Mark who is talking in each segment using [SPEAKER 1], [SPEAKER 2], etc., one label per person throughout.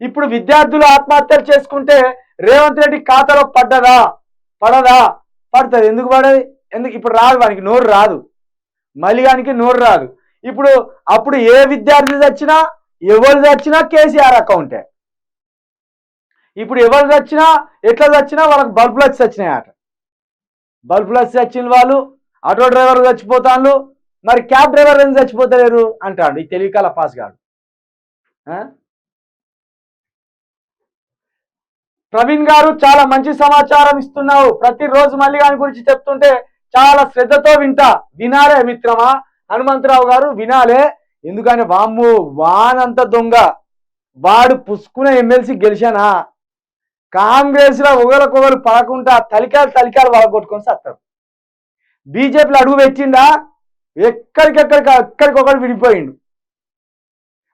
[SPEAKER 1] ఇప్పుడు విద్యార్థులు ఆత్మహత్యలు చేసుకుంటే రేవంత్ రెడ్డి ఖాతాలో పడ్డదా? పడుతుంది. ఎందుకు పడది? ఎందుకు? ఇప్పుడు రాదు, వానికి నోరు రాదు, మలిగానికి నోరు రాదు. ఇప్పుడు అప్పుడు ఏ విద్యార్థి చచ్చినా ఎవరు చచ్చినా కేసీఆర్ అకౌంటే. ఇప్పుడు ఎవరు చచ్చినా ఎట్లా చచ్చినా వాళ్ళకి బల్బులు వచ్చి చచ్చినాయి అట. బల్బులు వచ్చి చచ్చిన వాళ్ళు ఆటో డ్రైవర్ చచ్చిపోతాను, మరి క్యాబ్ డ్రైవర్ ఎందుకు చచ్చిపోతలేరు అంటాడు ఈ తెలివికాల పాస్ గాడు. ప్రవీణ్ గారు చాలా మంచి సమాచారం ఇస్తున్నావు. ప్రతిరోజు మల్లిగాని గురించి చెప్తుంటే చాలా శ్రద్ధతో వినాలే మిత్రమా హనుమంతరావు గారు, వినాలే. ఎందుకని వామ్ము వానంత దొంగ వాడు పుసుకున్న ఎమ్మెల్సీ గెలిచానా కాంగ్రెస్ లో ఒకరికొకరు పడకుండా తలికాలు వాళ్ళగొట్టుకొని సత్తారు. బీజేపీలో అడుగు పెట్టిండా ఎక్కడికొకరు విడిపోయిండు.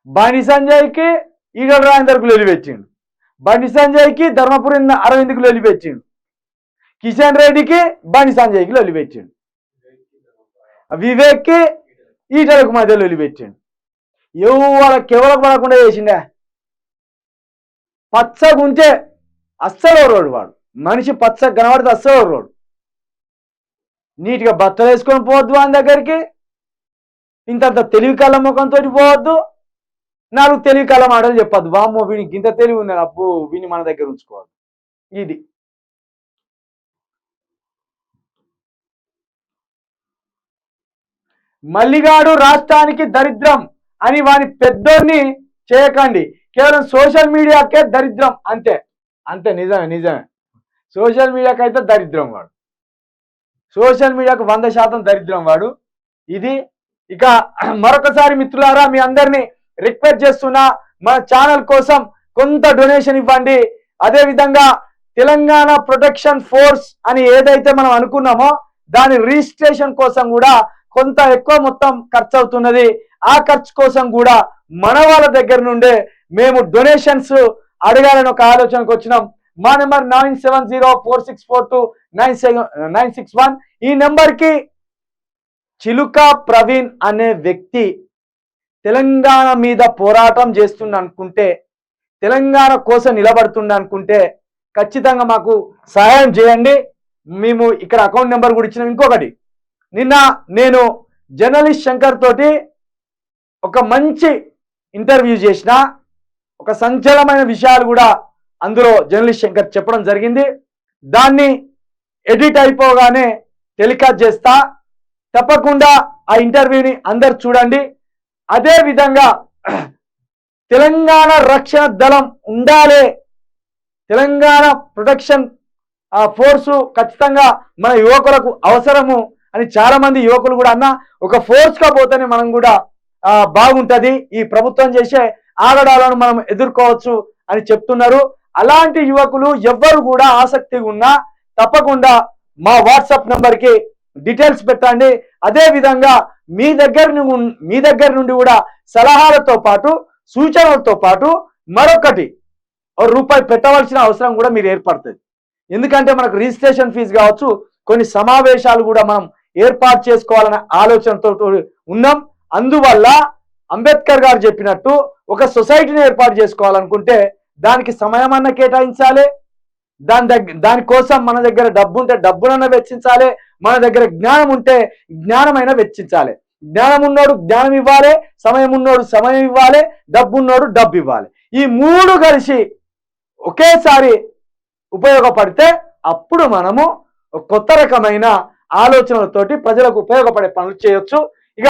[SPEAKER 1] బండి సంజయ్కి ఈగల రాజేందర్కు లొలిపెట్టిండు, బండి సంజయ్కి ధర్మపురి అరవింద్కి లొలిపెట్టిండు, కిషన్ రెడ్డికి బండి సంజయ్కి లొలిపెట్టిండు, వివేక్కి ఈటలకు మధ్య లొలిపెట్టిండు. ఎవరికి పడకుండా చేసిండే. పచ్చగుంటే అస్సలు రోడ్డు వాడు మనిషి పచ్చ కనబడితే అస్సలు రోడ్డు. నీట్గా బట్టలు వేసుకొని పోవద్దు వాని దగ్గరికి, ఇంతంత తెలివి కళ్ళ ముఖంతో పోవద్దు, 4 తెలివి కళ్ళ మాటలు చెప్పద్దు. వామ్మో వీనికి ఇంత తెలివి ఉన్నది, అబ్బో వీని మన దగ్గర ఉంచుకోవద్దు. ఇది మల్లిగాడు రాష్ట్రానికి దరిద్రం అని వాని పెద్దోన్ని చేయకండి, కేవలం సోషల్ మీడియాకే దరిద్రం అంతే. నిజమే. సోషల్ మీడియాకి అయితే దరిద్రం వాడు, సోషల్ మీడియాకు 100% దరిద్రం వాడు. ఇది ఇక మరొకసారి మిత్రులారా మీ అందరినీ రిక్వెస్ట్ చేస్తున్నా, మన ఛానల్ కోసం కొంత డొనేషన్ ఇవ్వండి. అదే విధంగా తెలంగాణ ప్రొటెక్షన్ ఫోర్స్ అని ఏదైతే మనం అనుకున్నామో దాని రిజిస్ట్రేషన్ కోసం కూడా కొంత ఎక్కువ మొత్తం ఖర్చు అవుతున్నది. ఆ ఖర్చు కోసం కూడా మన వాళ్ళ దగ్గర నుండే మేము డొనేషన్స్ అడగాలని ఒక ఆలోచనకు వచ్చినాం. మా నెంబర్ 9704642961. ఈ నెంబర్కి చిలుక ప్రవీణ్ అనే వ్యక్తి తెలంగాణ మీద పోరాటం చేస్తుండ అనుకుంటే, తెలంగాణ కోసం నిలబడుతుండ అనుకుంటే ఖచ్చితంగా మాకు సహాయం చేయండి. మేము ఇక్కడ అకౌంట్ నెంబర్ కూడా ఇచ్చినాం. ఇంకొకటి, నిన్న నేను జర్నలిస్ట్ శంకర్ తోటి ఒక మంచి ఇంటర్వ్యూ చేసిన, ఒక సంచలనమైన విషయాలు కూడా అందులో జర్నలిస్ట్ శంకర్ చెప్పడం జరిగింది. దాన్ని ఎడిట్ అయిపోగానే టెలికాస్ట్ చేస్తా, తప్పకుండా ఆ ఇంటర్వ్యూని అందరు చూడండి. అదే విధంగా తెలంగాణ రక్షణ దళం ఉండాలి, తెలంగాణ ప్రొటెక్షన్ ఫోర్సు ఖచ్చితంగా మన యువకులకు అవసరము అని చాలా మంది యువకులు కూడా అన్న, ఒక ఫోర్స్గా పోతేనే మనం కూడా బాగుంటది, ఈ ప్రభుత్వం చేసే ఆగడాలను మనం ఎదుర్కోవచ్చు అని చెప్తున్నారు. అలాంటి యువకులు ఎవ్వరు కూడా ఆసక్తి ఉన్నా తప్పకుండా మా వాట్సాప్ నంబర్కి డీటెయిల్స్ పెట్టండి. అదే విధంగా మీ దగ్గర నుండి కూడా సలహాలతో పాటు సూచనలతో పాటు మరొకటి రూపాయి పెట్టవలసిన అవసరం కూడా మీరు ఏర్పడుతుంది. ఎందుకంటే మనకు రిజిస్ట్రేషన్ ఫీజు కావచ్చు, కొన్ని సమావేశాలు కూడా మనం ఏర్పాటు చేసుకోవాలనే ఆలోచనతో ఉన్నాం. అందువల్ల అంబేద్కర్ గారు చెప్పినట్టు ఒక సొసైటీని ఏర్పాటు చేసుకోవాలనుకుంటే దానికి సమయం అన్న కేటాయించాలి, దానికోసం మన దగ్గర డబ్బు ఉంటే డబ్బునన్నా వెచ్చించాలి, మన దగ్గర జ్ఞానం ఉంటే జ్ఞానమైనా వెచ్చించాలి. జ్ఞానం ఉన్నోడు జ్ఞానం ఇవ్వాలి, సమయం ఉన్నోడు సమయం ఇవ్వాలి, డబ్బు ఉన్నోడు డబ్బు ఇవ్వాలి. ఈ 3 కలిసి ఒకేసారి ఉపయోగపడితే అప్పుడు మనము కొత్త రకమైన ఆలోచనలతోటి ప్రజలకు ఉపయోగపడే పనులు చేయొచ్చు.